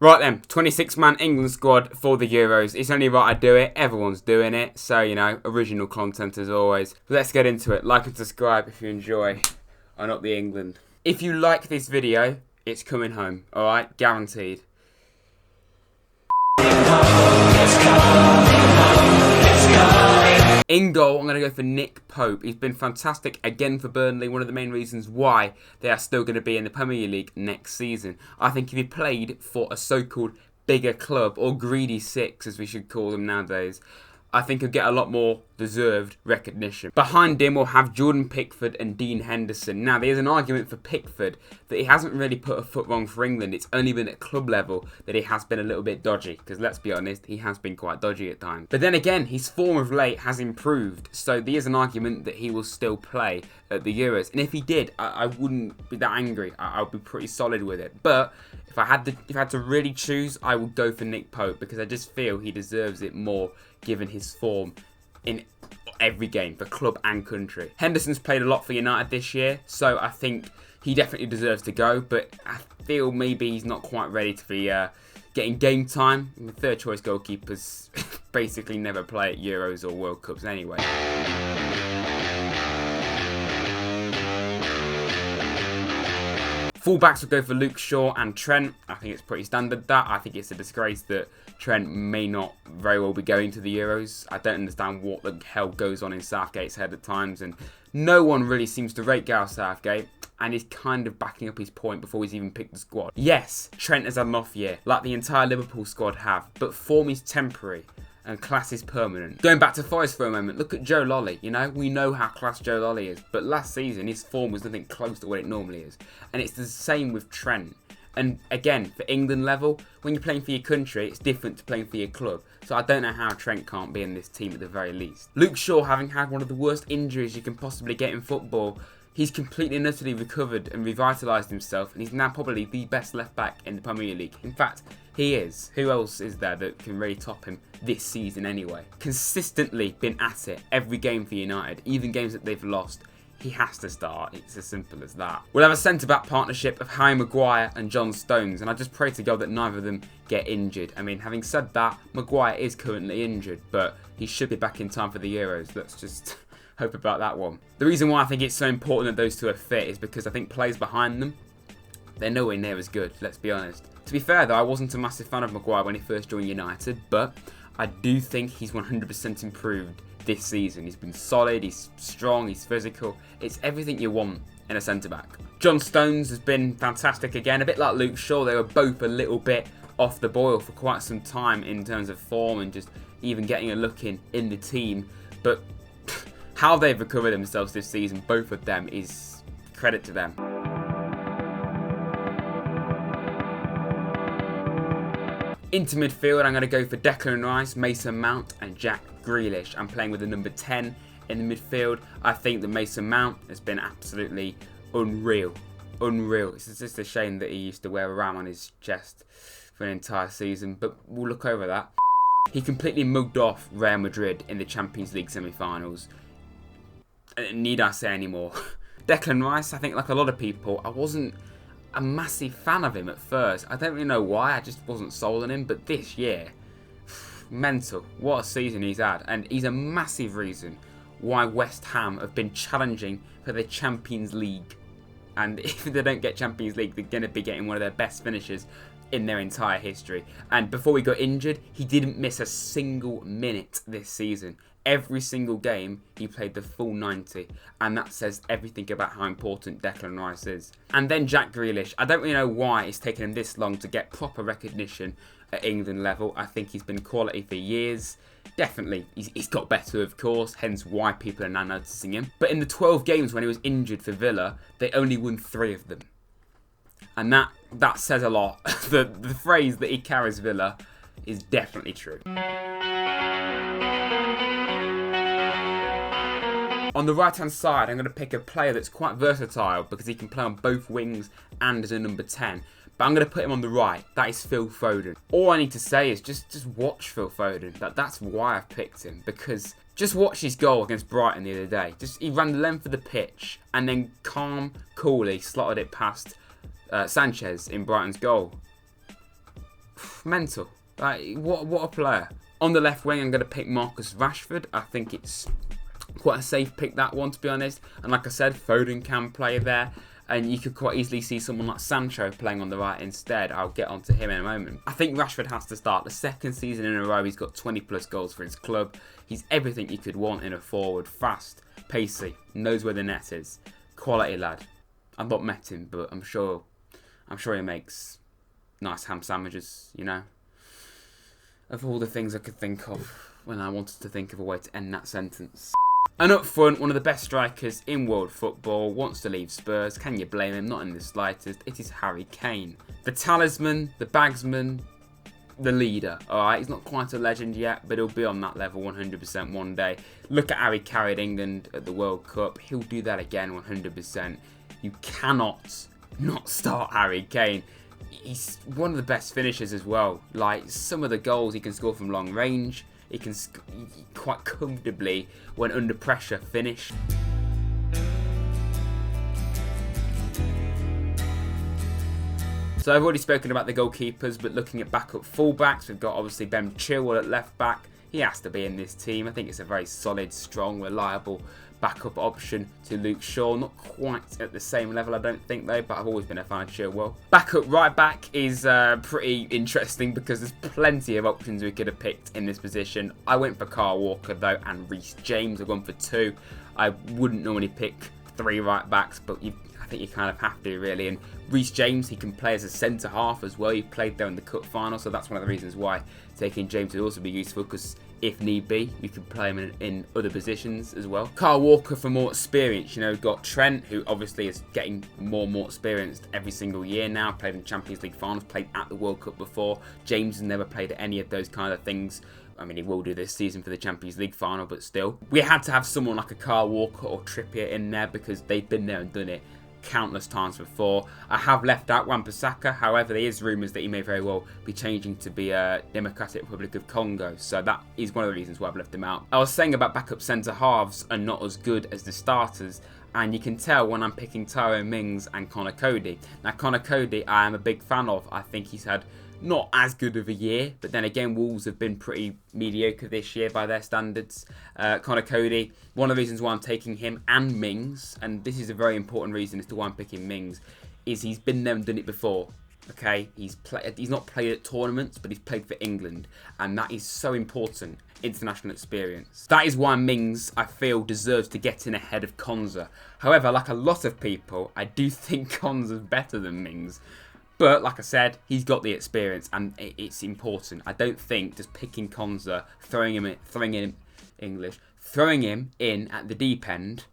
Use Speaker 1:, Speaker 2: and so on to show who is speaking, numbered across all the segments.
Speaker 1: Right then, 26-man England squad for the Euros. It's only right I do it. Everyone's doing it. So, you know, original content as always. Let's get into it. Like and subscribe if you enjoy. I'm not the England. If you like this video, it's coming home. Alright? Guaranteed. In goal, I'm going to go for Nick Pope. He's been fantastic again for Burnley. One of the main reasons why they are still going to be in the Premier League next season. I think if he played for a so-called bigger club, or greedy six as we should call them nowadays, I think he'll get a lot more deserved recognition. Behind him we'll have Jordan Pickford and Dean Henderson. Now there's an argument for Pickford that he hasn't really put a foot wrong for England. It's only been at club level that he has been a little bit dodgy. Because let's be honest, he has been quite dodgy at times. But then again, his form of late has improved. So there is an argument that he will still play at the Euros. And if he did, I wouldn't be that angry. I would be pretty solid with it. But if I had to really choose, I would go for Nick Pope. Because I just feel he deserves it more given his form in every game for club and country. Henderson's played a lot for United this year, so I think he definitely deserves to go, but I feel maybe he's not quite ready to be getting game time. The third choice goalkeepers basically never play at Euros or World Cups anyway. Fullbacks will go for Luke Shaw and Trent. I think it's pretty standard that. I think it's a disgrace that Trent may not very well be going to the Euros. I don't understand what the hell goes on in Southgate's head at times, and no one really seems to rate Gareth Southgate, and he's kind of backing up his point before he's even picked the squad. Yes, Trent has had an off year, like the entire Liverpool squad have, but form is temporary and class is permanent. Going back to Forest for a moment, look at Joe Lolly, you know? We know how class Joe Lolly is, but last season his form was nothing close to what it normally is. And it's the same with Trent. And again, for England level, when you're playing for your country, it's different to playing for your club. So I don't know how Trent can't be in this team at the very least. Luke Shaw, having had one of the worst injuries you can possibly get in football, he's completely and utterly recovered and revitalised himself, and he's now probably the best left back in the Premier League. In fact, he is. Who else is there that can really top him this season anyway? Consistently been at it every game for United, even games that they've lost. He has to start. It's as simple as that. We'll have a centre-back partnership of Harry Maguire and John Stones, and I just pray to God that neither of them get injured. I mean, having said that, Maguire is currently injured, but he should be back in time for the Euros. Let's just hope about that one. The reason why I think it's so important that those two are fit is because I think players behind them, they're nowhere near as good, let's be honest. To be fair though, I wasn't a massive fan of Maguire when he first joined United, but I do think he's 100% improved this season. He's been solid, he's strong, he's physical. It's everything you want in a centre-back. John Stones has been fantastic again, a bit like Luke Shaw. They were both a little bit off the boil for quite some time in terms of form and just even getting a look in the team. But how they've recovered themselves this season, both of them, is credit to them. Into midfield, I'm going to go for Declan Rice, Mason Mount and Jack Grealish. I'm playing with the number 10 in the midfield. I think that Mason Mount has been absolutely unreal. Unreal. It's just a shame that he used to wear a ram on his chest for an entire season, but we'll look over that. He completely mugged off Real Madrid in the Champions League semi-finals. Need I say any more? Declan Rice, I think like a lot of people, I wasn't a massive fan of him at first. I don't really know why, I just wasn't sold on him, but this year, mental. What a season he's had, and he's a massive reason why West Ham have been challenging for the Champions League. And if they don't get Champions League, they're going to be getting one of their best finishes in their entire history. And before he got injured, he didn't miss a single minute this season. Every single game, he played the full 90. And that says everything about how important Declan Rice is. And then Jack Grealish. I don't really know why it's taken him this long to get proper recognition at England level. I think he's been quality for years. Definitely, he's got better, of course, hence why people are now noticing him. But in the 12 games when he was injured for Villa, they only won 3 of them. And that says a lot. The phrase that he carries Villa is definitely true. On the right hand side, I'm going to pick a player that's quite versatile because he can play on both wings and as a number 10. But I'm going to put him on the right. That is Phil Foden. All I need to say is just watch Phil Foden. That's why I've picked him. Because just watch his goal against Brighton the other day. He ran the length of the pitch and then coolly slotted it past Sanchez in Brighton's goal. mental. Like, what a player. On the left wing, I'm going to pick Marcus Rashford. I think it's quite a safe pick, that one, to be honest. And like I said, Foden can play there. And you could quite easily see someone like Sancho playing on the right instead. I'll get onto him in a moment. I think Rashford has to start. The second season in a row, he's got 20 plus goals for his club. He's everything you could want in a forward. Fast, pacey, knows where the net is. Quality lad. I've not met him, but I'm sure he makes nice ham sandwiches, you know. Of all the things I could think of when I wanted to think of a way to end that sentence. And up front, one of the best strikers in world football, wants to leave Spurs. Can you blame him? Not in the slightest. It is Harry Kane. The talisman, the bagsman, the leader. Alright, he's not quite a legend yet, but he'll be on that level 100% one day. Look at how he carried England at the World Cup. He'll do that again 100%. You cannot not start Harry Kane. He's one of the best finishers as well. Like, some of the goals he can score from long range. He can quite comfortably, when under pressure, finish. So I've already spoken about the goalkeepers, but looking at backup fullbacks, we've got obviously Ben Chilwell at left back. He has to be in this team. I think it's a very solid, strong, reliable backup option to Luke Shaw. Not quite at the same level, I don't think, though, but I've always been a fan of Chilwell. Backup right back is pretty interesting because there's plenty of options we could have picked in this position. I went for Kyle Walker, though, and Reece James. I've gone for 2. I wouldn't normally pick 3 right backs, but I think you kind of have to, really. And Reece James, he can play as a centre half as well. He played there in the cup final, so that's one of the reasons why taking James would also be useful, because if need be, we could play him in other positions as well. Kyle Walker for more experience. You know, we've got Trent, who obviously is getting more and more experienced every single year now. Played in Champions League finals, played at the World Cup before. James has never played at any of those kind of things. I mean, he will do this season for the Champions League final, but still. We had to have someone like a Kyle Walker or Trippier in there because they've been there and done it countless times before. I have left out Wan-Bissaka. However, there is rumours that he may very well be changing to be a Democratic Republic of Congo, so that is one of the reasons why I've left him out. I was saying about backup centre halves are not as good as the starters, and you can tell when I'm picking Tyrone Mings and Connor Cody. Now, Connor Cody I am a big fan of. I think he's had not as good of a year, but then again, Wolves have been pretty mediocre this year by their standards. Connor Cody, one of the reasons why I'm taking him and Mings, and this is a very important reason as to why I'm picking Mings, is he's been there and done it before. Okay, he's not played at tournaments, but he's played for England, and that is so important. International experience. That is why Mings, I feel, deserves to get in ahead of Konza. However, like a lot of people, I do think Konza's better than Mings. But, like I said, he's got the experience, and it's important. I don't think just picking Konza, throwing him in at the deep end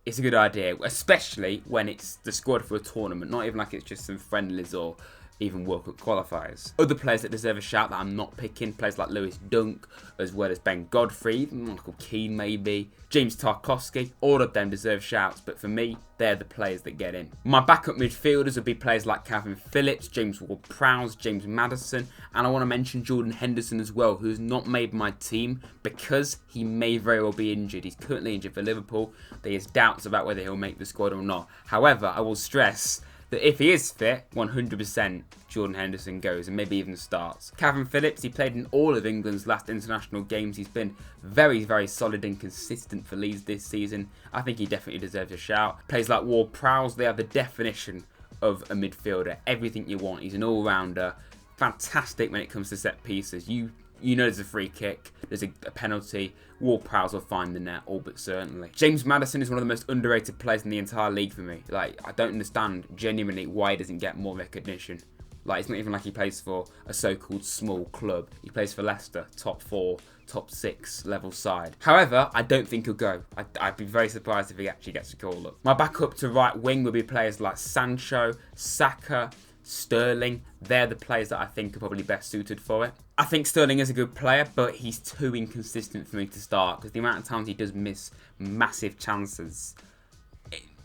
Speaker 1: is a good idea, especially when it's the squad for a tournament, not even like it's just some friendlies or even World Cup qualifiers. Other players that deserve a shout that I'm not picking, players like Lewis Dunk, as well as Ben Godfrey, Michael Keane maybe, James Tarkowski, all of them deserve shouts, but for me, they're the players that get in. My backup midfielders would be players like Calvin Phillips, James Ward-Prowse, James Maddison, and I want to mention Jordan Henderson as well, who's not made my team because he may very well be injured. He's currently injured for Liverpool. There's doubts about whether he'll make the squad or not. However, I will stress that if he is fit, 100% Jordan Henderson goes and maybe even starts. Calvin Phillips, he played in all of England's last international games. He's been very, very solid and consistent for Leeds this season. I think he definitely deserves a shout. Players like Ward-Prowse, they are the definition of a midfielder. Everything you want. He's an all-rounder. Fantastic when it comes to set pieces. You know there's a free kick, there's a penalty, Ward-Prowse will find the net, all but certainly. James Maddison is one of the most underrated players in the entire league for me. Like, I don't understand genuinely why he doesn't get more recognition. Like, it's not even like he plays for a so-called small club. He plays for Leicester, top 4, top 6 level side. However, I don't think he'll go. I'd be very surprised if he actually gets a call up. My backup to right wing would be players like Sancho, Saka, Sterling. They're the players that I think are probably best suited for it. I think Sterling is a good player, but he's too inconsistent for me to start because the amount of times he does miss massive chances,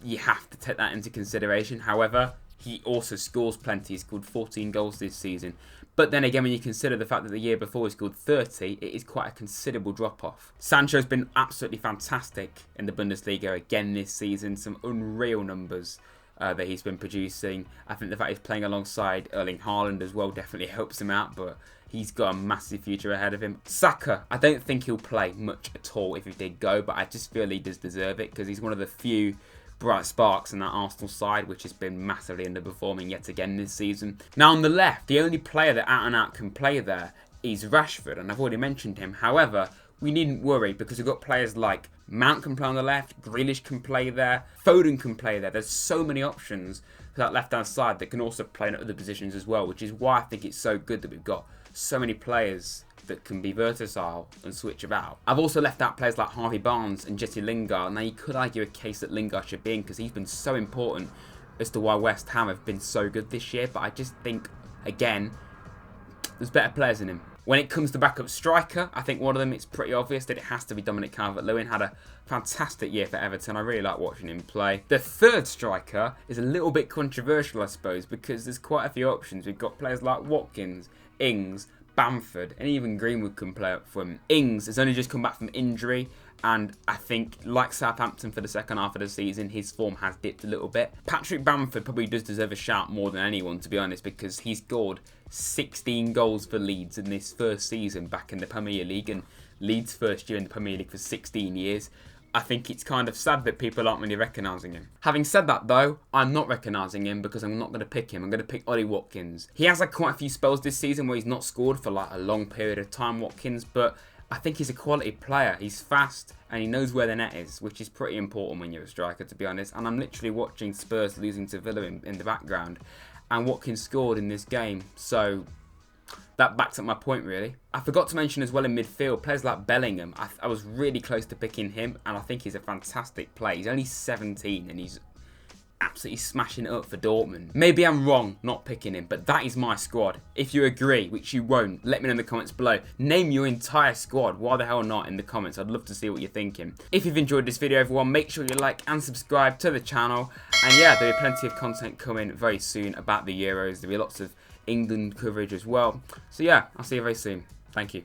Speaker 1: you have to take that into consideration. However, he also scores plenty. He scored 14 goals this season. But then again, when you consider the fact that the year before he scored 30, it is quite a considerable drop-off. Sancho's been absolutely fantastic in the Bundesliga again this season. Some unreal numbers. that he's been producing. I think the fact he's playing alongside Erling Haaland as well definitely helps him out, but he's got a massive future ahead of him. Saka, I don't think he'll play much at all if he did go, but I just feel he does deserve it because he's one of the few bright sparks in that Arsenal side, which has been massively underperforming yet again this season. Now on the left, the only player that out and out can play there is Rashford, and I've already mentioned him. However, we needn't worry because we've got players like Mount can play on the left, Grealish can play there, Foden can play there. There's so many options for that left-hand side that can also play in other positions as well, which is why I think it's so good that we've got so many players that can be versatile and switch about. I've also left out players like Harvey Barnes and Jesse Lingard. Now you could argue a case that Lingard should be in because he's been so important as to why West Ham have been so good this year, but I just think, again, there's better players in him. When it comes to backup striker, I think one of them, it's pretty obvious that it has to be Dominic Calvert-Lewin. Had a fantastic year for Everton. I really like watching him play. The third striker is a little bit controversial, I suppose, because there's quite a few options. We've got players like Watkins, Ings, Bamford, and even Greenwood can play up for him. Ings has only just come back from injury, and I think, like Southampton for the second half of the season, his form has dipped a little bit. Patrick Bamford probably does deserve a shout more than anyone, to be honest, because he's scored 16 goals for Leeds in this first season back in the Premier League, and Leeds' first year in the Premier League for 16 years. I think it's kind of sad that people aren't really recognising him. Having said that though, I'm not recognising him because I'm not going to pick him. I'm going to pick Ollie Watkins. He has had quite a few spells this season where he's not scored for like a long period of time, Watkins, but I think he's a quality player. He's fast and he knows where the net is, which is pretty important when you're a striker, to be honest. And I'm literally watching Spurs losing to Villa in the background, and Watkins scored in this game, so that backs up my point, really. I forgot to mention as well in midfield, players like Bellingham. I was really close to picking him, and I think he's a fantastic player. He's only 17, and he's absolutely smashing it up for Dortmund. Maybe I'm wrong not picking him, but that is my squad. If you agree, which you won't, let me know in the comments below. Name your entire squad. Why the hell not in the comments? I'd love to see what you're thinking. If you've enjoyed this video, everyone, make sure you like and subscribe to the channel. And yeah, there'll be plenty of content coming very soon about the Euros. There'll be lots of England coverage as well. So yeah, I'll see you very soon. Thank you.